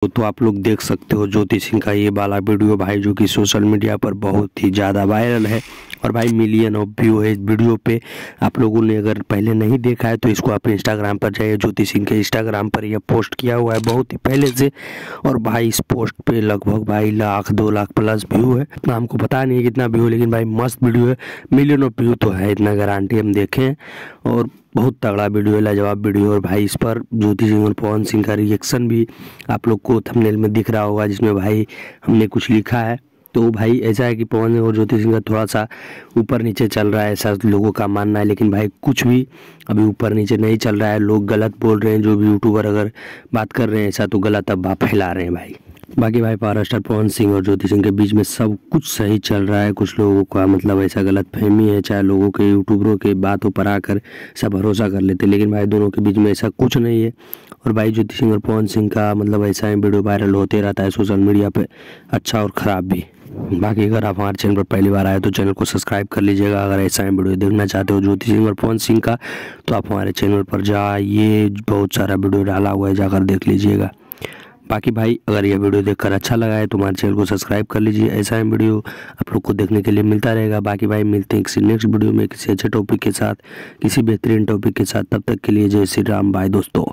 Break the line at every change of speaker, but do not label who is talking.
तो आप लोग देख सकते हो ज्योति सिंह का ये वाला वीडियो भाई, जो कि सोशल मीडिया पर बहुत ही ज़्यादा वायरल है और भाई मिलियन ऑफ व्यू है इस वीडियो पे। आप लोगों ने अगर पहले नहीं देखा है तो इसको आप इंस्टाग्राम पर जाइए, ज्योति सिंह के इंस्टाग्राम पर यह पोस्ट किया हुआ है बहुत ही पहले से। और भाई इस पोस्ट पे लगभग भाई 1,00,000-2,00,000 प्लस व्यू है। इतना हमको पता नहीं है कितना व्यू है, लेकिन भाई मस्त वीडियो है। मिलियन ऑफ व्यू तो है, इतना गारंटी हम देखें। और बहुत तगड़ा वीडियो है, लाजवाब वीडियो। और भाई इस पर ज्योति सिंह और पवन सिंह का रिएक्शन भी आप लोग को थंबनेल में दिख रहा होगा, जिसमें भाई हमने कुछ लिखा है। तो भाई ऐसा है कि पवन और ज्योति सिंह का थोड़ा सा ऊपर नीचे चल रहा है, ऐसा लोगों का मानना है। लेकिन भाई कुछ भी अभी ऊपर नीचे नहीं चल रहा है। लोग गलत बोल रहे हैं, जो भी यूट्यूबर अगर बात कर रहे हैं ऐसा, तो गलत अफवाह फैला रहे हैं भाई। बाकी भाई पावर स्टार पवन सिंह और ज्योति सिंह के बीच में सब कुछ सही चल रहा है। कुछ लोगों का मतलब ऐसा गलत फहमी है, चाहे लोगों के यूट्यूबरों के बातों पर आकर सब भरोसा कर लेते, लेकिन भाई दोनों के बीच में ऐसा कुछ नहीं है। और भाई ज्योति सिंह और पवन सिंह का मतलब ऐसा है, वीडियो वायरल होते रहता है सोशल मीडिया पे, अच्छा और ख़राब भी। बाकी अगर आप हमारे चैनल पर पहली बार आए तो चैनल को सब्सक्राइब कर लीजिएगा। अगर ऐसा ही वीडियो देखना चाहते हो ज्योति सिंह और पवन सिंह का, तो आप हमारे चैनल पर जाइए, बहुत सारा वीडियो डाला हुआ है, जाकर देख लीजिएगा। बाकी भाई अगर यह वीडियो देखकर अच्छा लगा है तो हमारे चैनल को सब्सक्राइब कर लीजिए। ऐसा ही वीडियो आप लोग को देखने के लिए मिलता रहेगा। बाकी भाई मिलते हैं किसी नेक्स्ट वीडियो में, किसी अच्छे टॉपिक के साथ, किसी बेहतरीन टॉपिक के साथ। तब तक के लिए जय श्री राम भाई दोस्तों।